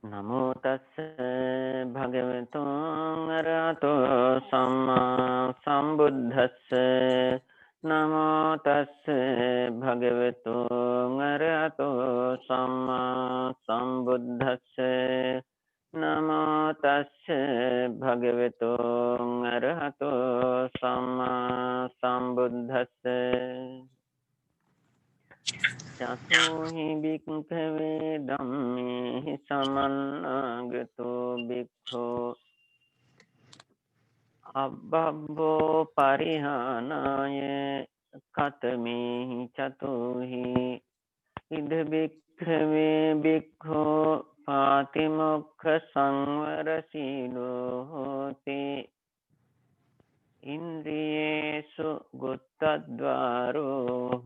Namo tassa bhagavato arahato samma sambuddhassa. Namo tassa bhagavato arahato samma sambuddhassa. Namo tassa bhagavato arahato samma sambuddhassa. Chato hi bhikkhave dhamme samannagato bhikkho abbabbo parihanaya katamehi chato hi idha bhikkhave bhikkho patimokha samvara silo hoti indriyesu guttadvaro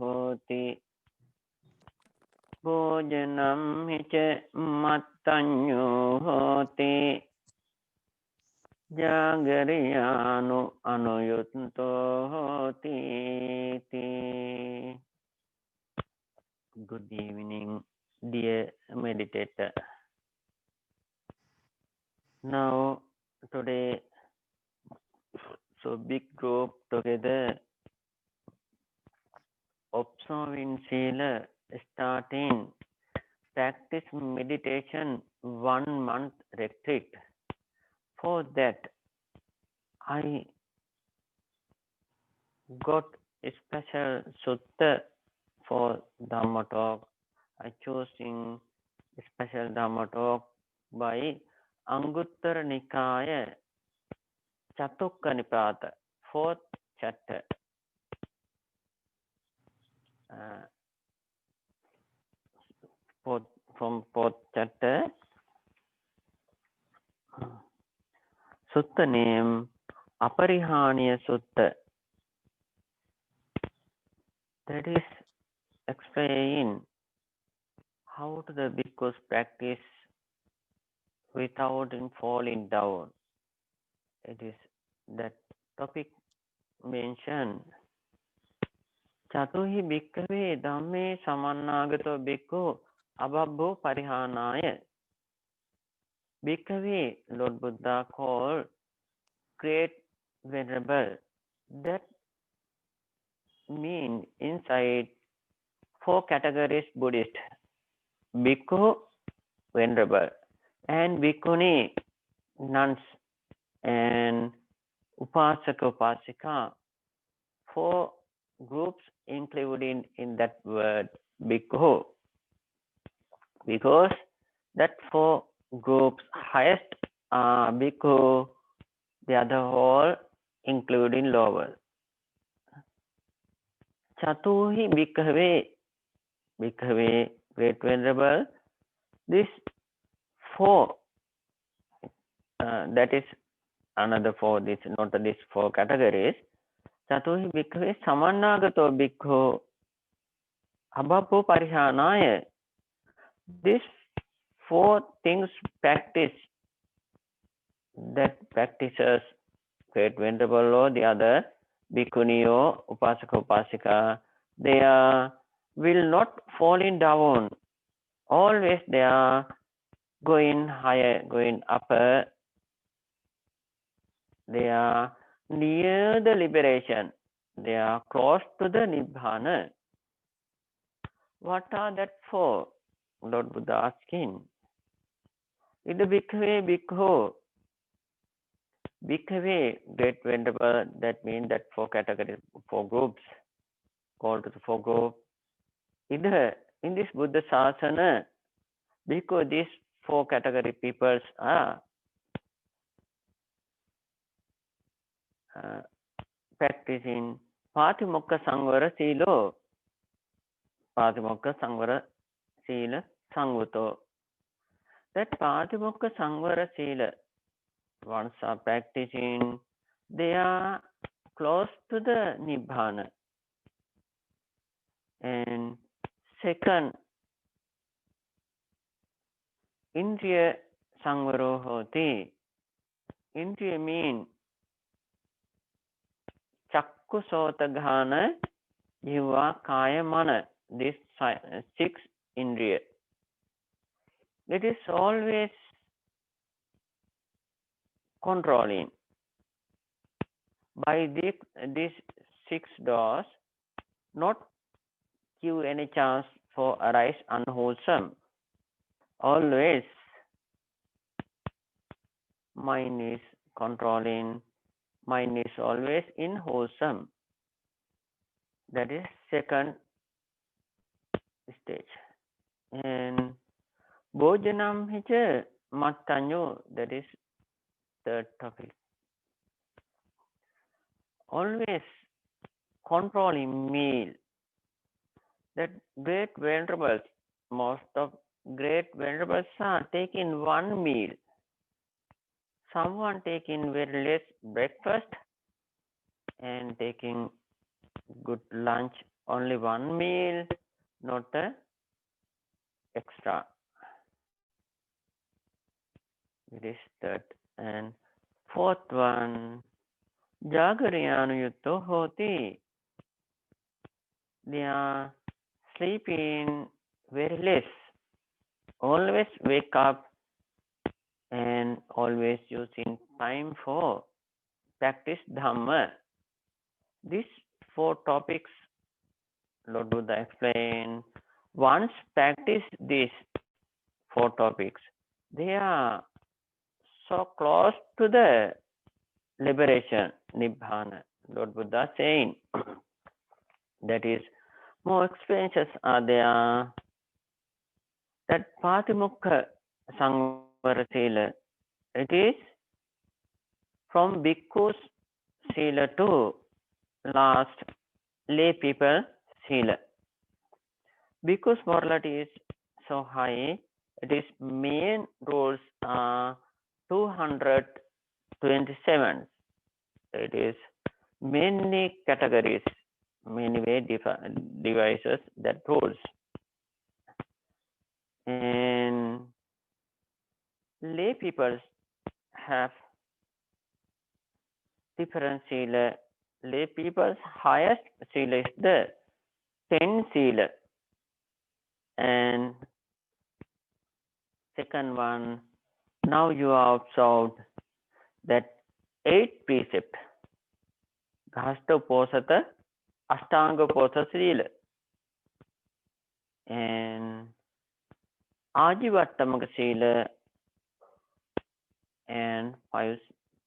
hoti Bhojanam hica mattanyo hoti jagariyanu anuyunto hoti. Good evening, dear meditator. Now, today, so big group together, observing Sila, starting practice meditation 1 month retreat. For that, I got a special sutta for Dhamma talk. I choosing a special Dhamma talk by Anguttara Nikaya Chatukka Nipata, 4th chapter. From 4th chapter. Sutta name Aparihaniya Sutta. That is explain how to the bhikkhus practice without falling down. It is that topic mentioned. Chatuhi bhikkhave dhamme samannagato bhikkhu abhabbo parihanaya. Bhikkhave, Lord Buddha called great venerable. That mean inside 4 categories Buddhist. Bhikkhu, venerable, and bhikkhuni, nuns, and upasaka, upasika. 4 groups included in that word bhikkhu. Because that 4 groups highest are bhikkhu, the other all including lower. Chatuhi bhikkhave, bhikkhave, great venerable. This 4, that is another 4, this not these 4 categories. Chatuhi bhikkhave samannagato bhikkhu abhabbo parihanaya. These 4 things practice that practices great venerable or the other bhikkhuni or upasaka upasika, they will not falling down. Always they are going higher, going upper. They are near the liberation. They are close to the nibbana. What are that for? Lord Buddha asking. Ida bhikkhave bhikkhu. Bhikkhave, great venerable, that means that 4 categories, 4 groups, called to the 4 groups. Either in this Buddha Sasana, because these 4 category peoples are practicing Patimokka Sangvara Silo. Patimokka Sangvara Sila Sangvuto. That Patimokka Sangvara Sila, once are practicing, they are close to the Nibbana. And second, Indriya Sangvaro Hoti. Indriya mean Chakku Sota Ghana Jiva Kaya Mana. This 6 Indriya. It is always controlling. By these 6 doors, not give any chance for arise unwholesome. Always mind is controlling, mind is always unwholesome. That is second stage. And Bhojanam hicha mattanyo, that is third topic. Always controlling meal. That great venerables, most of great venerables are taking one meal. Someone taking very less breakfast and taking good lunch, only one meal, not a extra. It is third. And fourth one, Jagaryanu hoti. They are sleeping very less. Always wake up and always using time for practice Dhamma. These 4 topics Lord Buddha explained. Once practice these 4 topics, they are so close to the liberation, Nibbana. Lord Buddha saying that is, more experiences are there. That Patimukha Sangvara Sila, it is from Bhikkhu's Sila to last lay people Sila. Bhikkhu's morality is so high, it is main rules are 227. It is many categories, many way devices that rules. And lay people have different sila. Lay people's highest sila is the 10 sila. And second one, now you are observed that 8 precept. Gahasta posata, Ashtanga posata sila. And Ajivattamaka sila and 5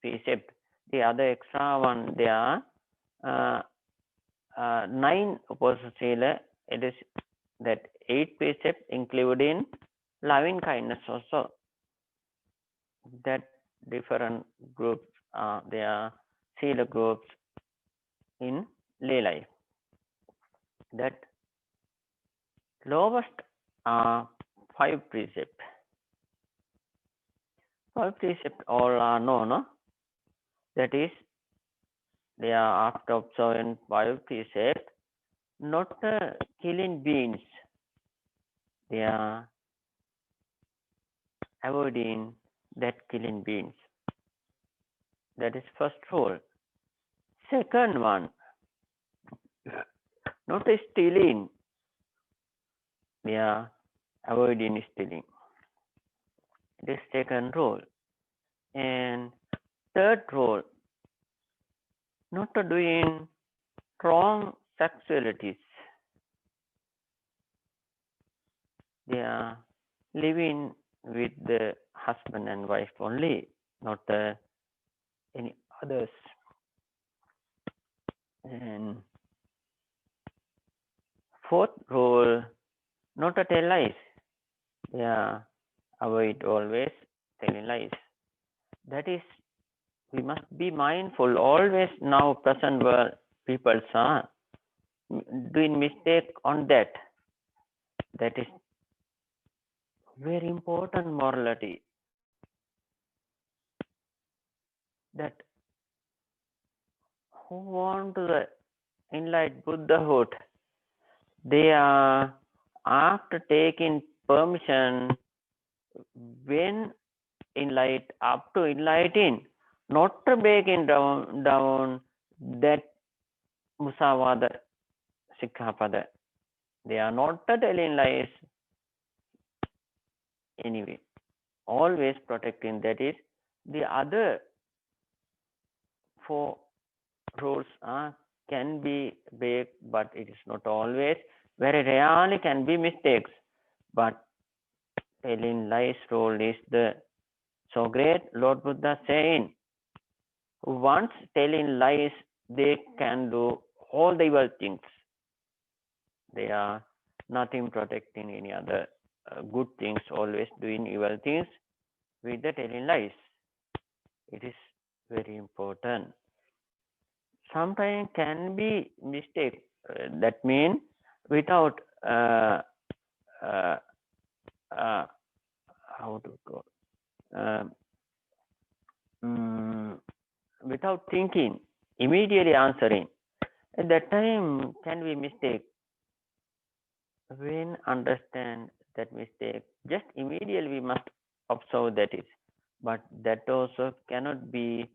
precept. The other extra one, there are 9 posata sila. It is that 8 precept including loving kindness also. That different groups, there are sila groups in lay life. That lowest are 5 precepts. 5 precepts all are known, no? That is, they are after observing 5 precepts, not killing beings. They are avoiding that killing beings. That is first rule. Second one, not stealing. They are avoiding stealing. This second rule. And third rule, not doing wrong sexualities. They are living with the husband and wife only, not any others. And fourth rule, not to tell lies. They are avoid always telling lies. That is, we must be mindful always. Now present world people are doing mistake on that. That is very important morality. That who want to the enlightened Buddhahood, they are after taking permission when up to enlightening, not breaking down that Musavada Sikkhapada. They are not telling lies anyway. Always protecting, that is, the other four rules can be baked, but it is not always. Very rarely can be mistakes, but telling lies rule is the so great. Lord Buddha saying, once telling lies, they can do all the evil things. They are nothing protecting any other good things, always doing evil things with the telling lies. It is very important. Sometimes can be mistake. That means without how to go without thinking, immediately answering. At that time can be mistake. When understand that mistake, just immediately we must observe that is. But that also cannot be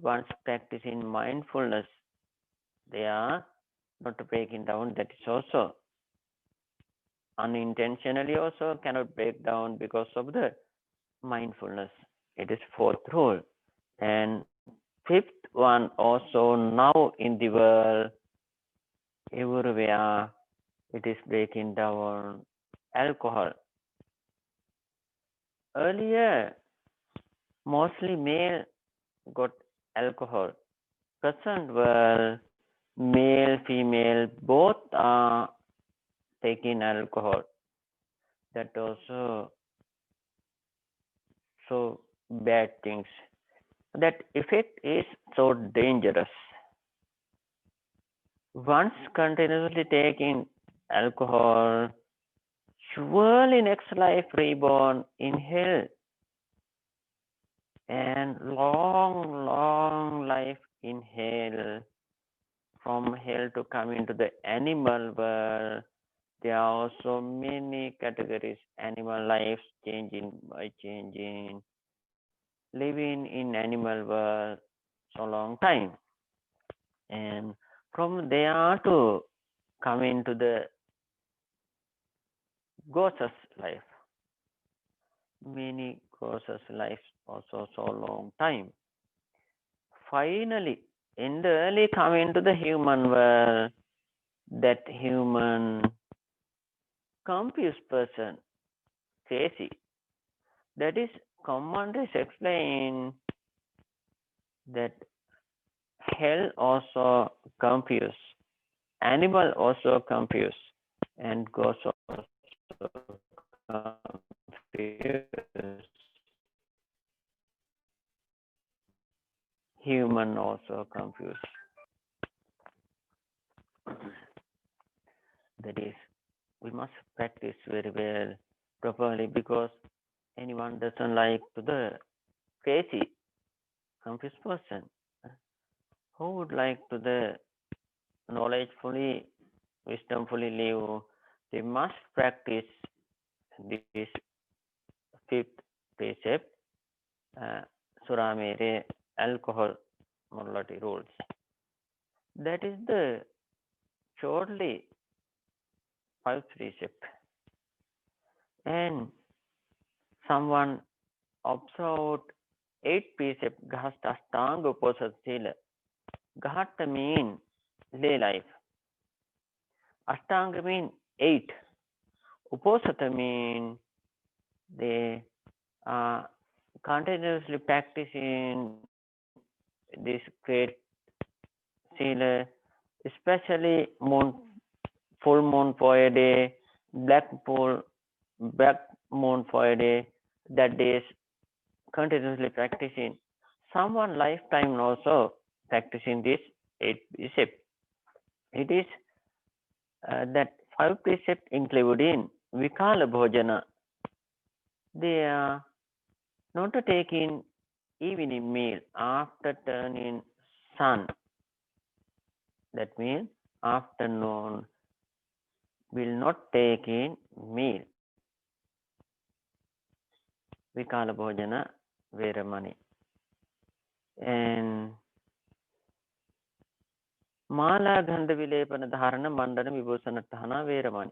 once practicing mindfulness. They are not breaking down. That is also unintentionally also cannot break down because of the mindfulness. It is fourth rule. And fifth one also now in the world, everywhere it is breaking down alcohol. Earlier, mostly male got alcohol. Present world, male, female, both are taking alcohol. That also so bad things. That effect is so dangerous. Once continuously taking alcohol, surely next life reborn in hell, and long life in hell. From hell to come into the animal world, there are also many categories. Animal lives changing by changing, living in animal world so long time, and from there to come into the ghosts life. Many ghosts lives also so long time. Finally, in the early come into the human world, that human confused person, crazy. That is commonly explained that hell also confused, animal also confused, and ghost also confused, human also confused. That is, we must practice very well properly, because anyone doesn't like to the crazy, confused person. Who would like to the knowledgefully, wisdomfully live? They must practice this fifth precept, Suramere, alcohol morality rules. That is the shortly fifth precept. And someone observed 8 precept, Gahasta Ashtanga Uposatha Sila. Gahata mean lay life. Ashtanga mean 8. Uposatha mean they are continuously practicing this great sila, especially full moon for a day, black moon for a day. That days continuously practicing. Someone lifetime also practicing this 8 precept. It is that 5 precept including Vikala Bhojana. They are not taking evening meal after turning sun. That means afternoon will not take in meal. Vikala Bhojana Veramani. And Mala Gandha Vilepana Dharana Mandana Vibhusana Tahana Veramani.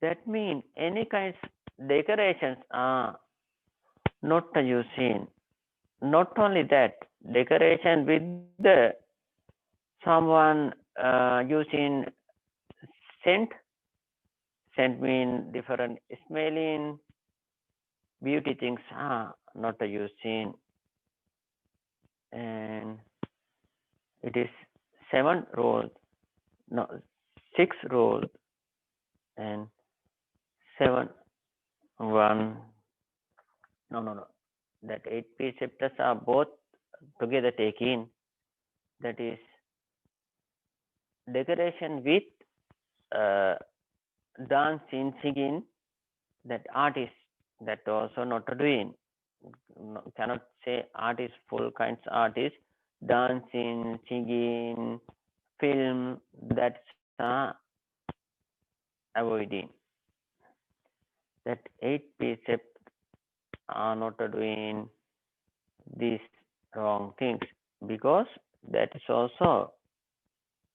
That means any kinds decorations are not using, not only that, decoration with the someone using scent. Scent mean different smelling, beauty things are not using, and it is 7 rows, no, 6 rows, and 7, 1, no, that 8 precepts are both together taken. That is decoration with uh, dancing, singing, that artist, that also not doing. No, cannot say artist, full kinds artist, dancing, singing, film, that's avoiding. That 8 precepts are not doing these wrong things, because that is also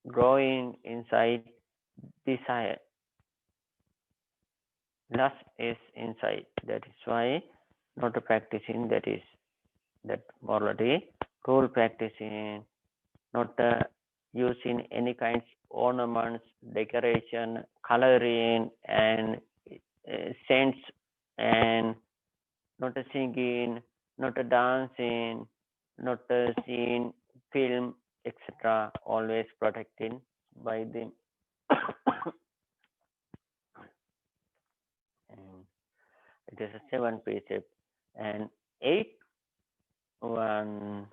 growing inside desire. Lust is inside. That is why not practicing, that is that morality, rule practicing, not using any kinds ornaments, decoration, coloring, and scents, and not singing, not dancing, not seeing film, etc. Always protected by them. And it is a 7 precept, and 8 one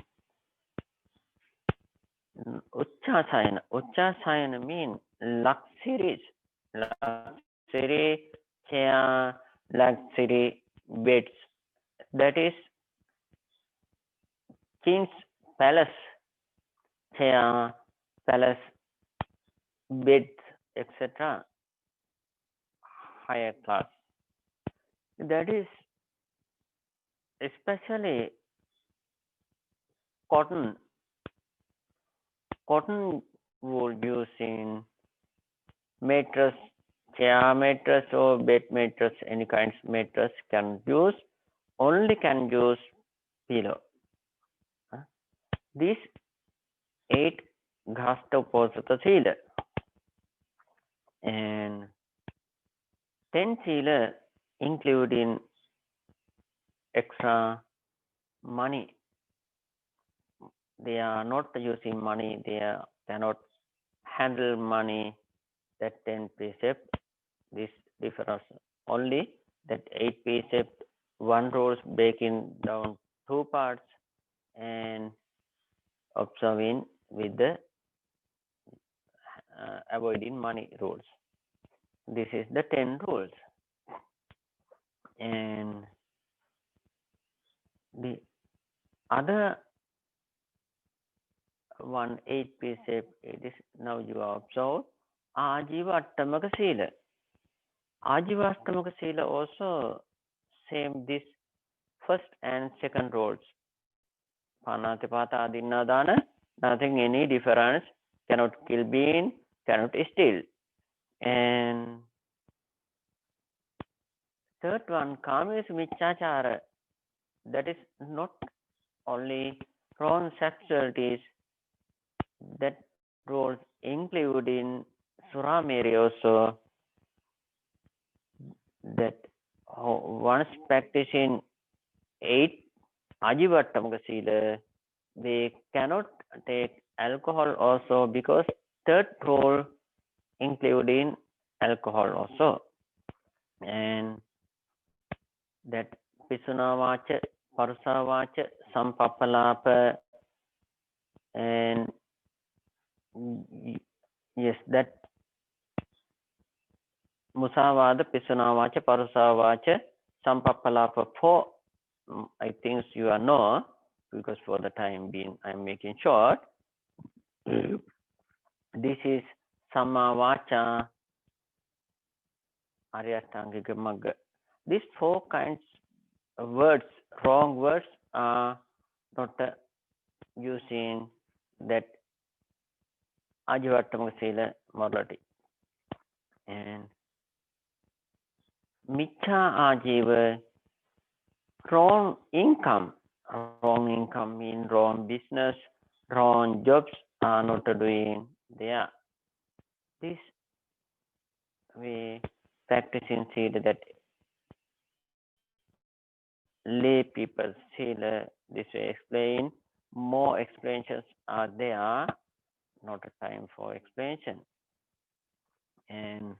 Uchchasayana. Uchchasayana means luxuries, luxury chair, luxury beds. That is king's palace chair, palace beds, etc. Higher class. That is especially cotton wool used in mattress, chair mattress or bed mattress, any kinds mattress can use pillow. These 8 Ghastopasata Sila and 10 Sila including extra money. They are not using money, they cannot handle money. That 10 precept, this differs only that 8 precept, 1 rules breaking down 2 parts and observing with the avoiding money rules. This is the 10 rules. And the other 8 precept, it is now you observe Ajiva Attamaka Sila. Ajiva Attamaka Sila also same this first and second rules. Panatipata Adinadana, nothing any difference, cannot kill being, cannot steal. And third one, Kamis Michachara, that is not only wrong sexualities, that rules including Surameri also, that once practicing 8 Ajivattamaka Sila, they cannot take alcohol also, because third rule including alcohol also. And that Pisunavacha, Parusavacha, Sampapalapa, and yes, that Musavada, Pisunavacha, Parusavacha, Sampapalapa 4, I think you know, because for the time being I am making short. This is Samavacha, Aryastangika Magga. These 4 kinds of words, wrong words, are not using that Ajivattamaka Sila morality. And Micha Ajiva, wrong income, wrong income mean wrong business, wrong jobs are not doing there. This way practicing Sila, that lay people Sila, this way explain, more explanations are there, not a time for explanation. And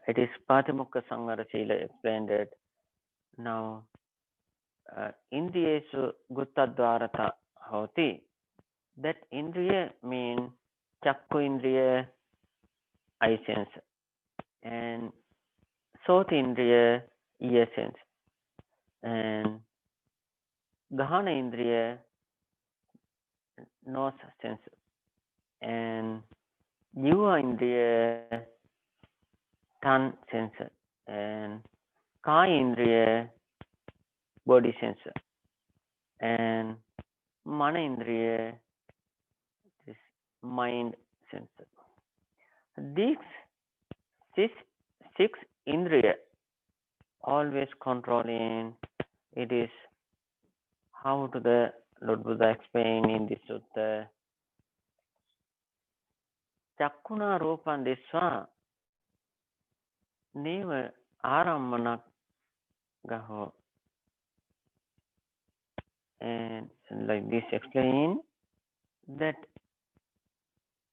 it is Patimukha Sangara Sila explained that now Indriyesu Guttadvarata Hoti. That Indriya mean Chakku Indriya, eye sense, and Soti Indriya, ear sense, and Gahana Indriya, nose sense, and Jiva Indriya, tongue sense, and Kaya Indriya, body sense, and Mana Indriya, this mind sense. These six Indriya always controlling. It is how to the Lord Buddha explain in this sutta. Chakkuna Rupan Diswa Neva Aramana Gaho. And like this explain that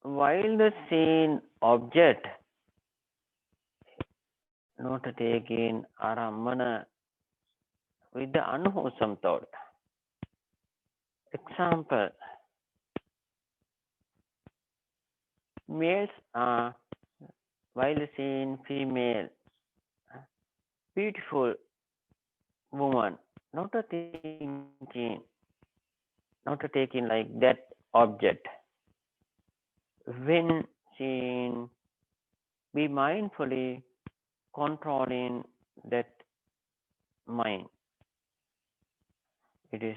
while the seen object not taking Aramana with the unwholesome thought. Example, males are while seeing female, beautiful woman, not a thinking, not a taking like that object. When seeing, be mindfully controlling that mind. It is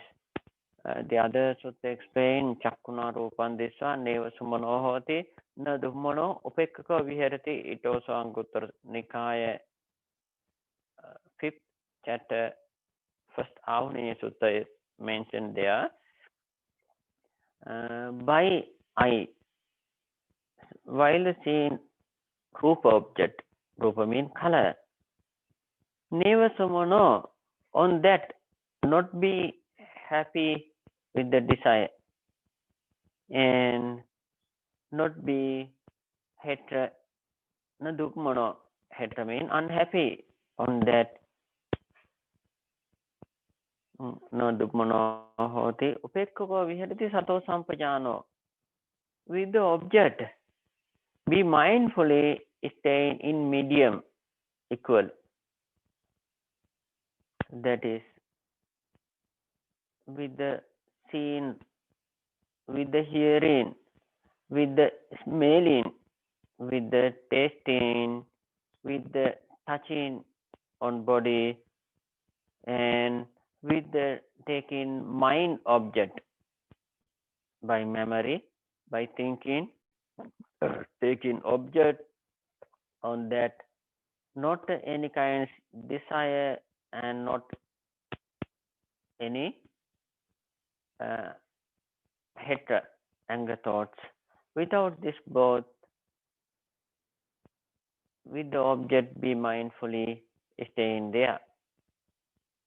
the other sutta explain Chakkuna Rupan Diswa Neva Sumano Hoti Na Dummano Upekkaka Viharati. It also Anguttara Nikaya 5th chapter, first Avaniya Sutta is mentioned there. By eye, while seeing Rupa object, Rupa means color, Neva Sumano, on that, not be happy with the desire and not be hatra, na dukmano, hatra mean unhappy on that. No dukmano hoti upekkako viharati sato sampajano. With the object, be mindfully staying in medium, equal. That is, with the seeing, with the hearing, with the smelling, with the tasting, with the touching on body, and with the taking mind object by memory, by thinking, taking object on that, not any kind of desire and not any hatred, anger thoughts. Without this both, with the object be mindfully staying there.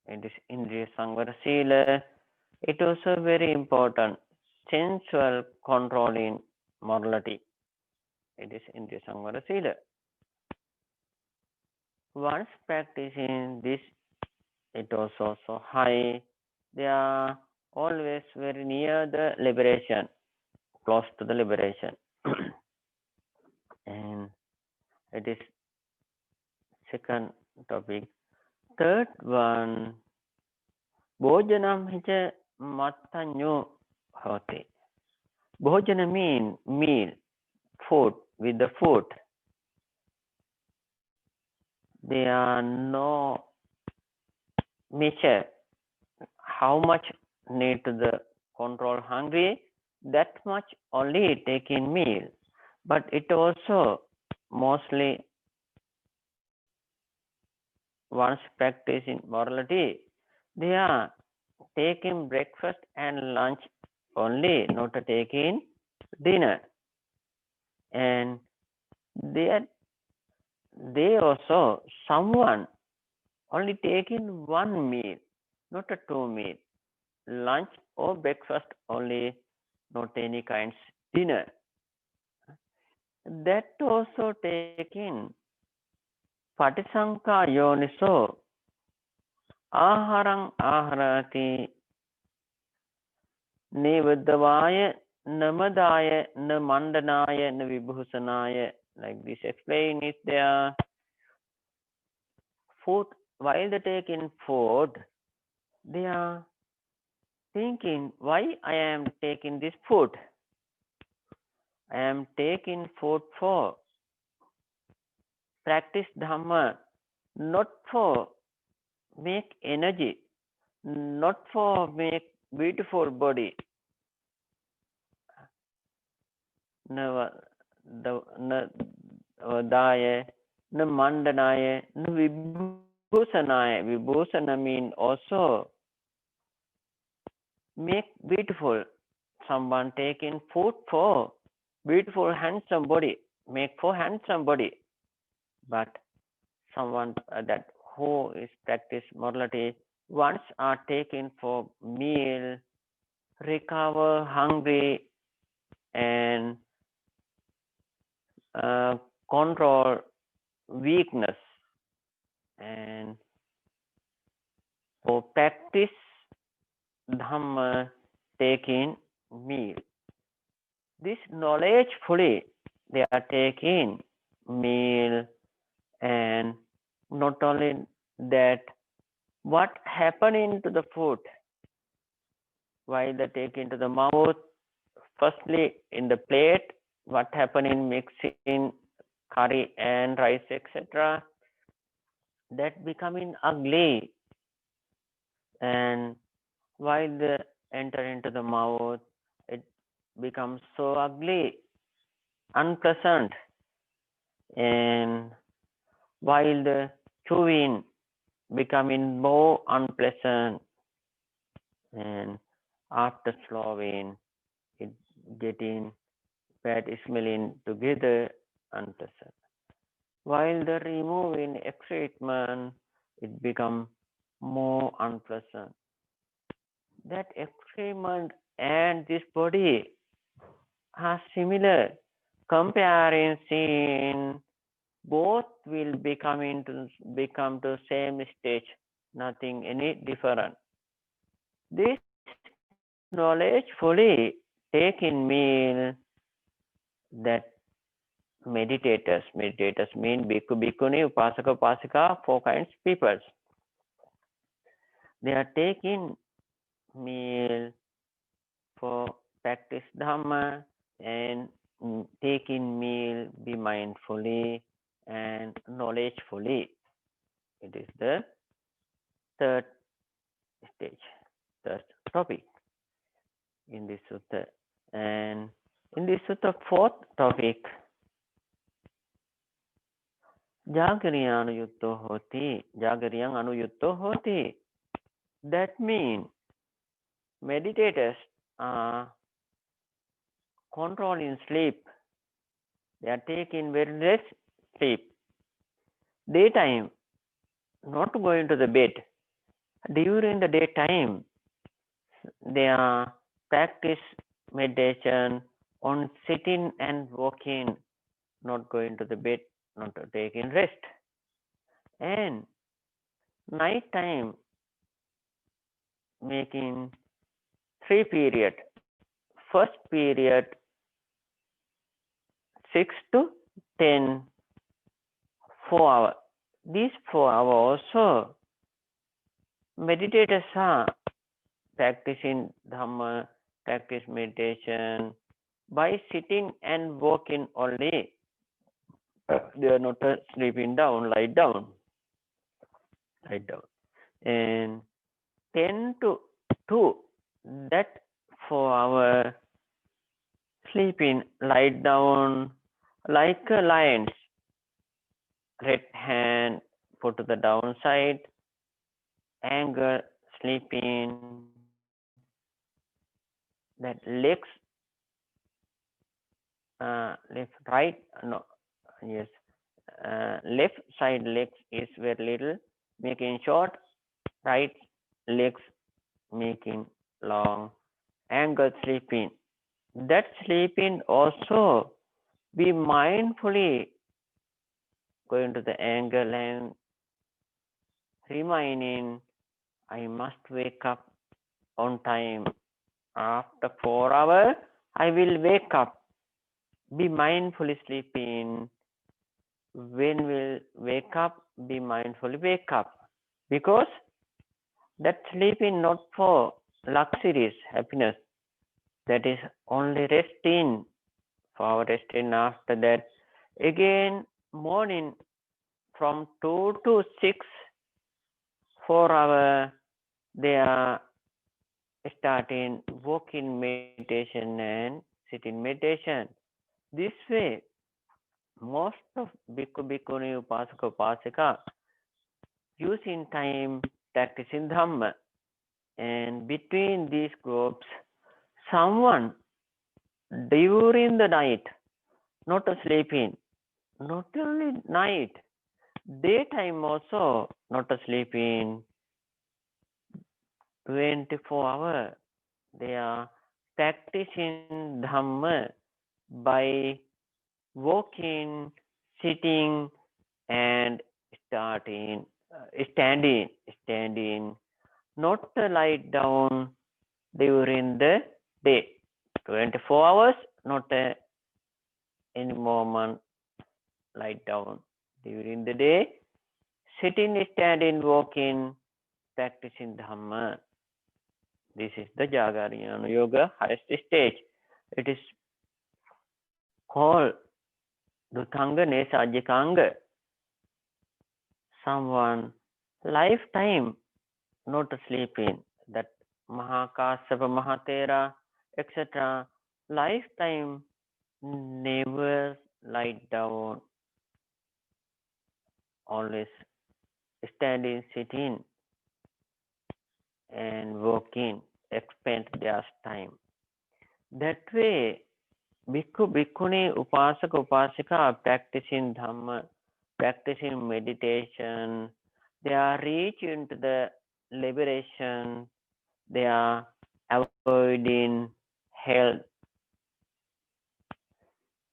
It is Indriya Sangvara Sila. It also very important. Sensual controlling morality. It is Indriya Sangvara Sila. Once practicing this, it also so high. They are always very near the liberation, close to the liberation. And it is second topic. Third one, Bhojanam hicha mattanyo hote. Bhojana mean meal, food, with the food. There are no measure how much need to the control hungry, that much only taking meal. But it also mostly once practicing morality, They are taking breakfast and lunch only, not taking dinner. And they also, someone only taking one meal, not a two meal, lunch or breakfast only, not any kinds dinner. That also taking Patisanka yoniso aharang aharati Nevaddavaya, Namadaya, Namandanaya, Navibhusanaya. Like this explain is there. Food, while they take in food, they are thinking, why I am taking this food? I am taking food for practice Dhamma, not for make energy, not for make beautiful body. Daya, na mandanaya, na vibhusanaya. Vibhusana mean also make beautiful. Someone taking food for beautiful, handsome body, make for handsome body. But someone that who is practice morality, once are taken for meal, recover hungry and control weakness, and for practice Dhamma taking meal. This knowledgefully they are taking meal, and not only that, what happening to the food while they take into the mouth, firstly in the plate, what happening mixing curry and rice, etc. That becoming ugly, and while they enter into the mouth, it becomes so ugly, unpleasant, and while the chewing becoming more unpleasant, and after swallowing, it getting bad smelling together, unpleasant. While the removing excrement, it become more unpleasant. That excrement and this body are similar. Comparing scene, both will become to same stage, nothing any different. This knowledge fully take in meal that meditators mean bhikkhu, bhikkhuni, upasaka, upasika, four kinds people. They are taking meal for practice Dhamma and taking meal be mindfully and knowledgefully. It is the third stage, third topic in this sutta. And in this sutta, fourth topic, Jagariyang anuyutto hoti, Jagariyang anuyutto hoti. That means meditators are controlling sleep. They are taking very less sleep. Daytime, not going to the bed. During the daytime, they are practice meditation on sitting and walking, not going to the bed, not taking rest. And night time, making three period. First period 6 to 10, 4 hours. These 4 hours also meditators are practicing Dhamma, practice meditation by sitting and walking only. They are not sleeping down, lie down. And 10 to 2, that 4 hours sleeping, lie down like a lions. Right hand put to the downside, anger sleeping, that legs, left, right, no, yes, left side legs is very little, making short, right legs making long, angle sleeping. That sleeping also be mindfully going to the angle and reminding, I must wake up on time. After 4 hours, I will wake up. Be mindfully sleeping. When will wake up, be mindfully wake up. Because that sleeping not for luxuries, happiness. That is only resting, for resting. After that, again morning from 2 to 6, 4 hours, they are starting walking meditation and sitting meditation. This way, most of Bhikkhu Bhikkhuni Upasaka Upasika using time practicing Dhamma. And between these groups, someone during the night, not sleeping, not only night, daytime also not sleeping, 24 hours, they are practicing Dhamma by walking, sitting, and standing, not lie down during the day. 24 hours, not any moment lie down during the day. Sitting, standing, walking, practicing Dhamma. This is the Jagarayana Yoga highest stage. It is called Dutanga Nesajikanga. Someone lifetime not sleeping. That Mahakasapa Mahatera, etc. Lifetime never lie down. Always standing, sitting, and walking, expend their time. That way, Bhikkhu, Bhikkhuni, Upasaka, Upasika are practicing Dhamma, practicing meditation. They are reaching into the liberation. They are avoiding health.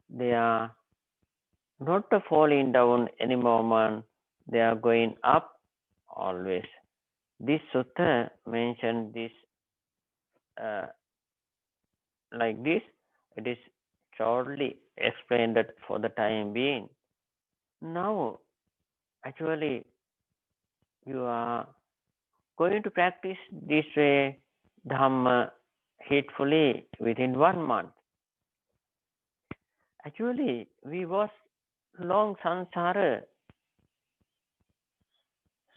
They are not falling down any moment. They are going up always. This sutta mentioned this like this. It is shortly explained for the time being. Now, actually, you are going to practice this way Dhamma heedfully within 1 month. Actually, we was long samsara.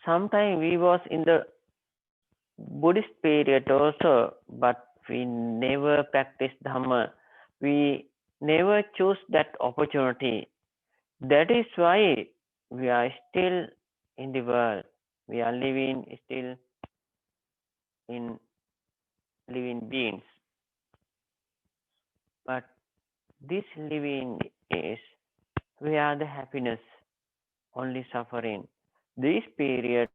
Sometime we was in the Buddhist period also, but we never practiced Dhamma. We never choose that opportunity. That is why we are still in the world. We are living still in living beings. But this living is where the happiness, only suffering. This period,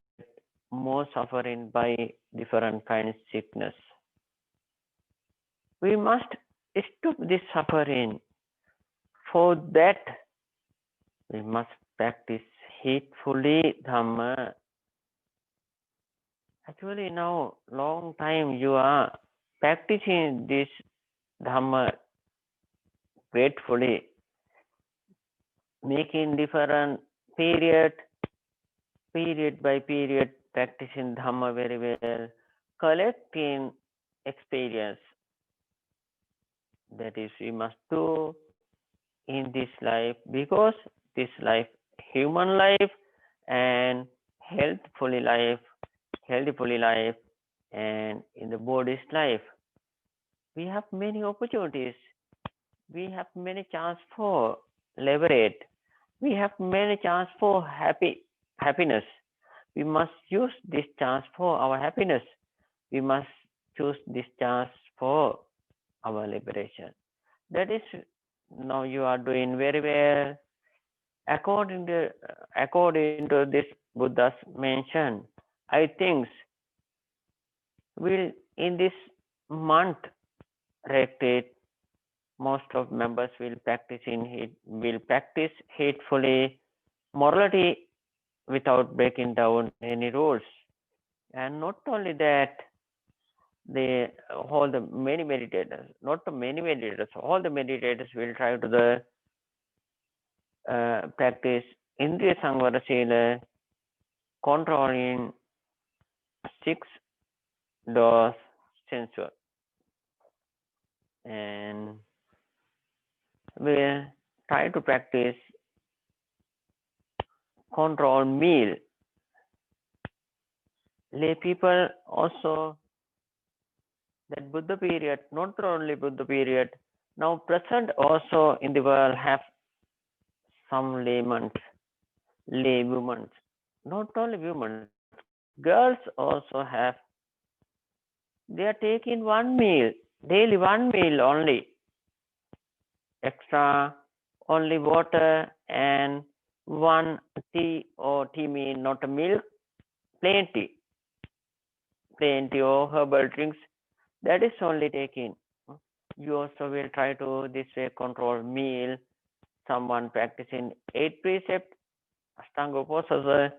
more suffering by different kinds of sickness. We must stop this suffering. For that, we must practice heedfully Dhamma. Actually, now, long time you are practicing this Dhamma gratefully, making different period by period, practicing Dhamma very well, collecting experience. That is, we must do in this life, because this life, human life and healthfully life, and in the Buddhist life, we have many opportunities. We have many chance for liberate. We have many chance for happiness. We must use this chance for our happiness. we must choose discharge for our liberation. That is, now you are doing very well. According to this Buddha's mention, I think will in this month retreat, most of members will practice hatefully morality without breaking down any rules. And not only that, all the many meditators, not the many meditators, all the meditators will try to practice Indriya Samvara Sila, controlling 6 doors sensual, and will try to practice control meal. Lay people also, that Buddha period, not only Buddha period, now present also in the world have some lay women, not only women, girls also have. They are taking one meal, daily one meal only, extra only water and one tea, or tea mean not a milk, plain tea or herbal drinks, that is only taking. You also will try to this way control meal. Someone practicing 8 precept, Ashtanga poses,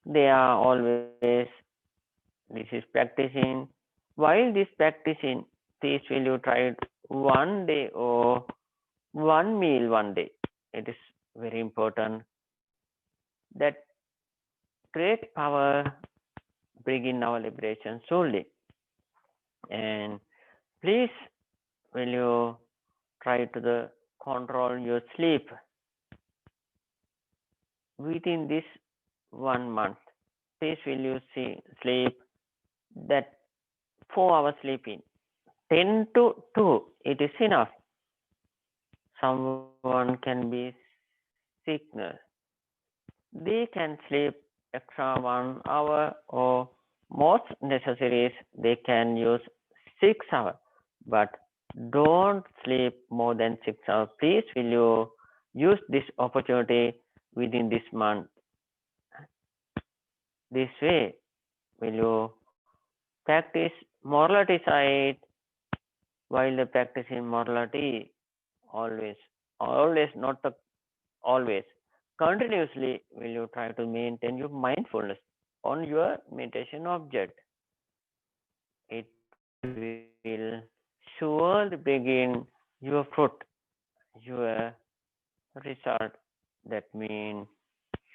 they are always, this is practicing. While this practicing, please will you try it one day or one meal one day. It is very important. That great power bringing our liberation solely. And please will you try to control your sleep within this 1 month. Please will you sleep that 4 hours sleeping, 10 to 2, it is enough. Someone can be sickness, they can sleep extra 1 hour, or most necessary is they can use 6 hours, but don't sleep more than 6 hours. Please will you use this opportunity within this month. This way will you practice morality side. While the practicing morality, always not the always, continuously will you try to maintain your mindfulness on your meditation object. It will surely begin your fruit, your result. That means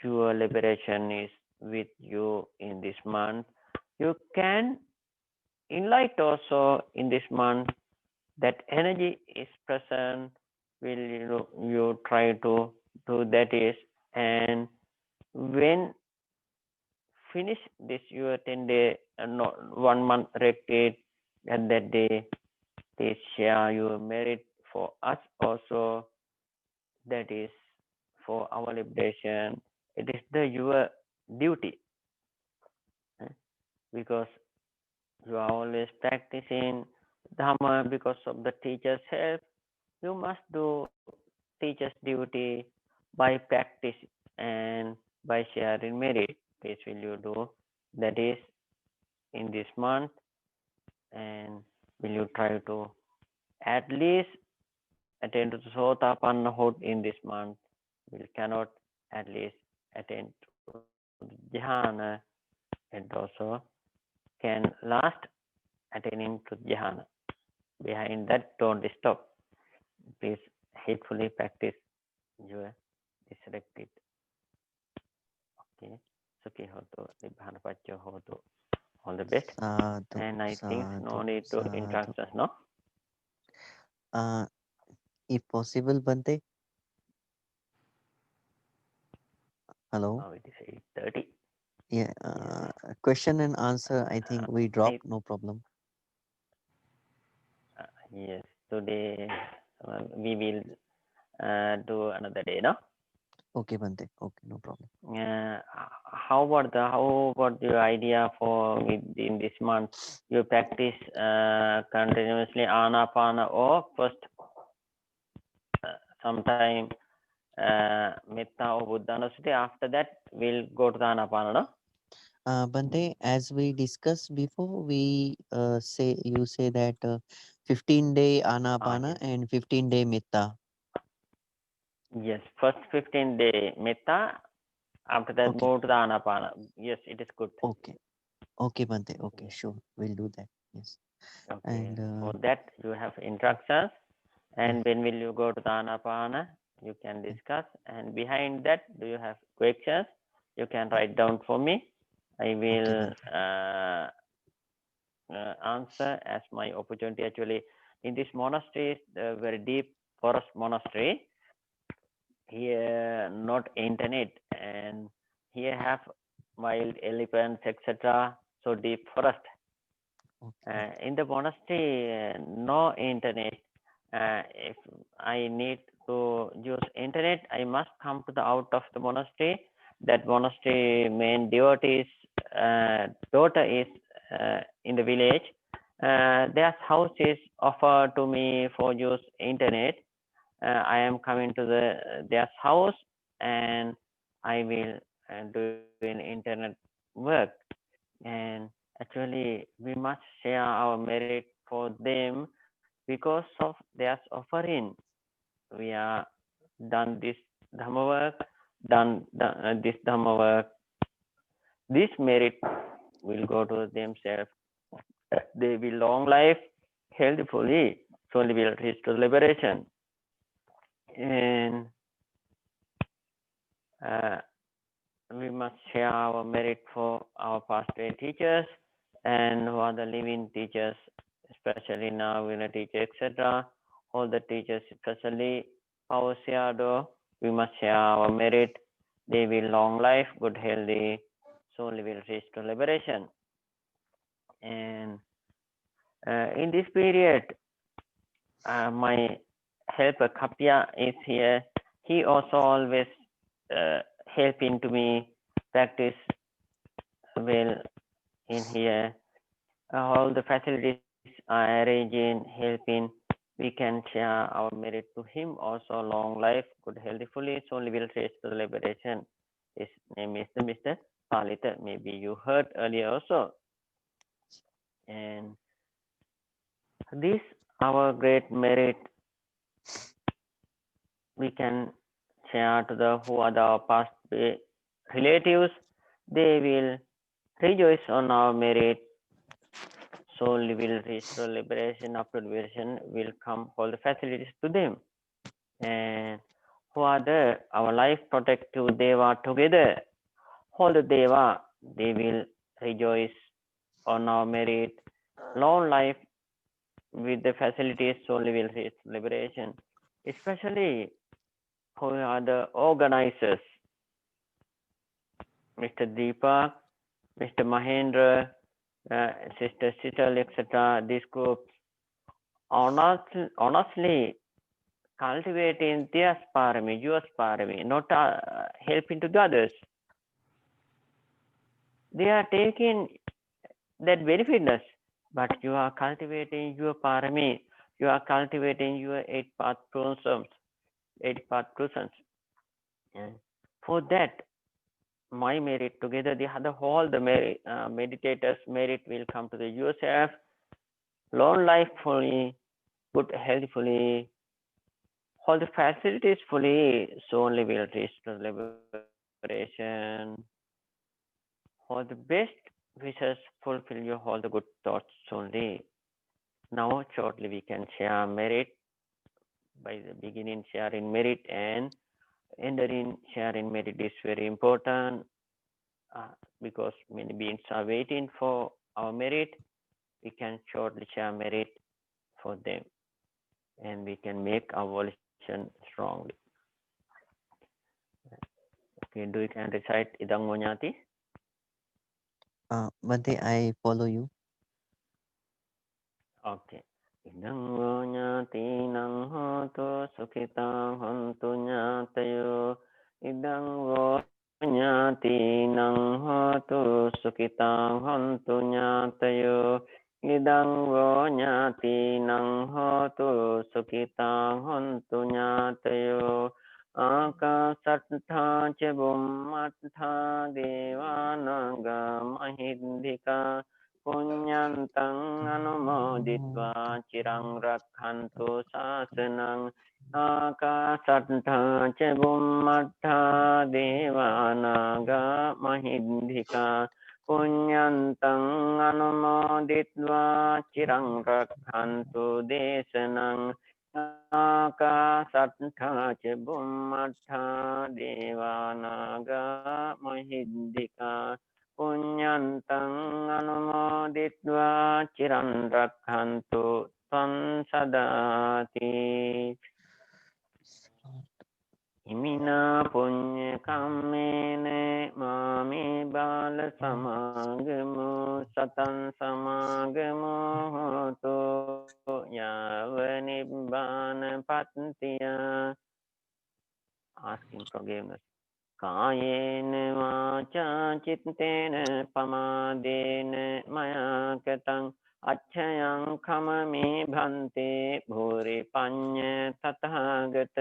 your liberation is with you in this month. You can enlighten also in this month. That energy is present. Will you try to do that is, and when finish this your 10-day, 1 month retreat, and that day they share your merit for us also. That is for our liberation. It is your duty, because you are always practicing Dhamma because of the teacher's help. You must do teacher's duty by practice and by sharing merit. This will you do. That is in this month, and will you try to at least attend to the Sotapanna Hut in this month. We cannot at least attend to the Jhana, and also can last attaining to Jhana. Behind that, don't stop. Please hatefully practice your disrespect. Okay. Sukhi hoto, Nibbana Pacho hoto. All the best. Sadhu, And I think no sadhu, need to sadhu. interact us, no? Uh, if possible, Bante. Hello. Now it is 8:30. Yeah. Yes. Question and answer. I think we drop. I, No problem. yes. Today we will do another day, no? Okay, Bante. Okay, no problem. how about your idea for within this month? You practice continuously anapana or first sometime metta or buddhanusati. After that, we'll go to the anapana, no? Bante, as we discussed before, you say that 15-day Anapana Yes. and 15-day Metta. Yes, first 15 day metta, after that Okay, move to the anapana. Yes, it is good. okay, okay, Bante. Okay, Yes. sure, we'll do that. Yes, Okay. and For that, you have instructions, yeah, and when will you go to the anapana? You can yeah. discuss. And behind that, do you have questions? You can write down for me. I Okay, will Bante. answer as my opportunity. Actually, in this monastery, is a very deep forest monastery. Here, not internet, and here have wild elephants, etc. So deep forest. Okay, In the monastery, no internet. If I need to use internet, I must come to the out of the monastery. That monastery main devotee's daughter is in the village. Their house is offered to me for use internet. I am coming to their house, and I will do an internet work. And actually, we must share our merit for them because of their offering. We are done this dhamma work, done this dhamma work. This merit will go to themselves. They will long life, healthfully, solely will reach to liberation. And uh, we must share our merit for our past day teachers and who are the living teachers, especially now in a teacher, etc. All the teachers, especially our Seado, we must share our merit. They will long life, good healthy, soul will reach to liberation. And in this period, my helper Kapya is here. He also always helping to me practice well in here. All the facilities are arranging, helping. We can share our merit to him also long life, good healthy fully, so we will reach to the liberation. His name is Mr. Palita. Maybe you heard earlier also. And this our great merit we can share to the who are the past relatives. They will rejoice on our merit. Soul will reach the liberation. After liberation will come all the facilities to them. And who are the our life protective Deva together. All the Deva, they will rejoice on our merit. Long life with the facilities solely will reach liberation. Especially who are the organizers, Mr. Deepak, Mr. Mahendra, Sister Sital, etc. These groups honestly cultivating their sparami, your sparami, not helping to the others. They are taking that benefitness, but you are cultivating your parami, you are cultivating your eight path principles, eight path persons. And for that, my merit together, the whole the merit, meditators merit will come to the yourself, long life fully, good healthfully, all the facilities fully, so only will reach the liberation. All the best wishes fulfill your all the good thoughts only. Now shortly we can share merit by the beginning sharing merit and entering sharing merit is very important because many beings are waiting for our merit. We can shortly share merit for them and we can make our volition strongly. Okay, do you can recite idang monyati? Bante, I follow you. Okay. Idang monyati nang hoto sukitang hontu nyatayo. Idang ඥාතිනං හෝතු සුඛිතාං හන්තු ඥාතයෝ ඉදං වෝ ඥාතිනං හෝතු සුඛිතාං හන්තු ඥාතයෝ ආකාසට්ඨා ච බුම්මට්ඨා දේවානාගා මහින්దికා පුඤ්ඤන්තං අනුමෝදිत्वा චිරං රක්ඛන්තු ශාසනං ආකාසට්ඨා ච බුම්මට්ඨා දේවානාගා මහින්దికා පුඤ්ඤන්තං අනුමෝදිत्वा චිරං රක්ඛන්තු දේශනං ආකාසට්ඨා ච බුම්මට්ඨා දේවානාගා මහින්దికා පුඤ්ඤන්තං අනුමෝදිत्वा චිරං රක්ඛන්තු ත්වං සදාති ඉමිනා පුඤ්ඤ කම්මේන මාමේ බාල සමාගමු සතං සමාගමු හෝතු යාව නිබ්බාන පත්තිය asking forgiveness කායේන වාචා චිත්තේන පමාදේන මයා කතං අච්ඡයං khමමේ භන්තේ භූරි පඤ්ඤ තථාගත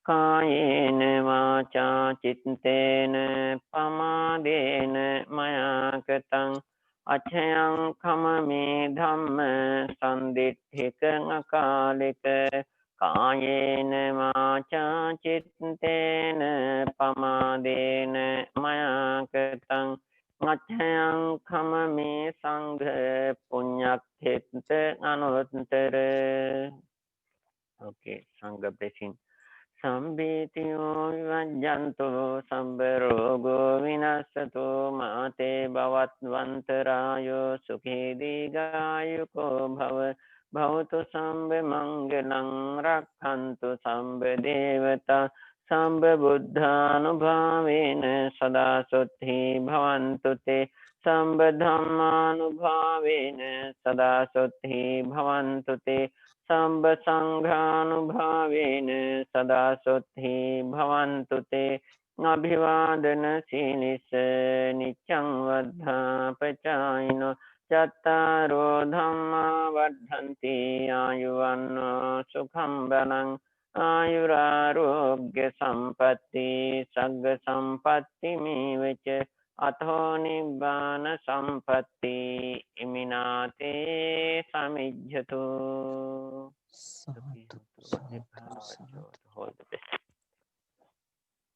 කායේන වාචා චිත්තේන පමාදේන මයා කතං අච්ඡයං khමමේ ධම්ම සම්දිට්ඨිකං අකාලික කායේන වාචා චිත්තේන පමාදේන මයා කතං අච්ඡයං khමමේ සංඝ පුඤ්ඤක්ඛෙත්ත අනුත්තර okay සංඝ blessing සම්බේතියෝ විවජ්ජන්තෝ සම්බ රෝගෝ විනස්සතෝ මාතේ භවත්වන්තරායෝ සුඛී දීඝායුකෝ භව භවතු සම්බ මංගලං රක්ඛන්තු සම්බ දේවතා සම්බ බුද්ධානුභාවේන සදා සොත්ථි භවන්තු තේ සම්බ ධම්මානුභාවේන සදා සොත්ථි භවන්තු තේ සම්බ සංඝානුභාවේන සදා සොත්ථි භවන්තු තේ අභිවාදන සීලිස නිච්ඡං වද්ධා පචායිනෝ චත්තාරෝ ධම්මා වද්ධන්ති ආයුවන්නෝ සුඛං බලං ආයුරාෝග්‍ය සම්පatti සග්ග සම්පatti මේවච අතෝ නිබ්බාන සම්පatti ඉමිනාතේ සමිජ්ජතු Sadhu, sadhu, sadhu. all the best.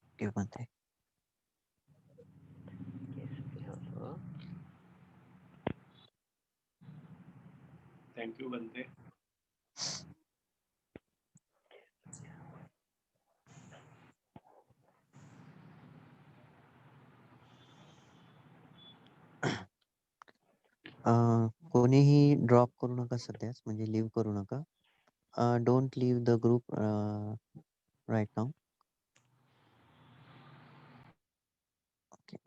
Okay, Bhante. Yes, we also. Thank you, Bhante. कोणीही ड्रॉप करू नका सध्याच, म्हणजे लिव्ह करू नका. Don't leave the group right now. Okay.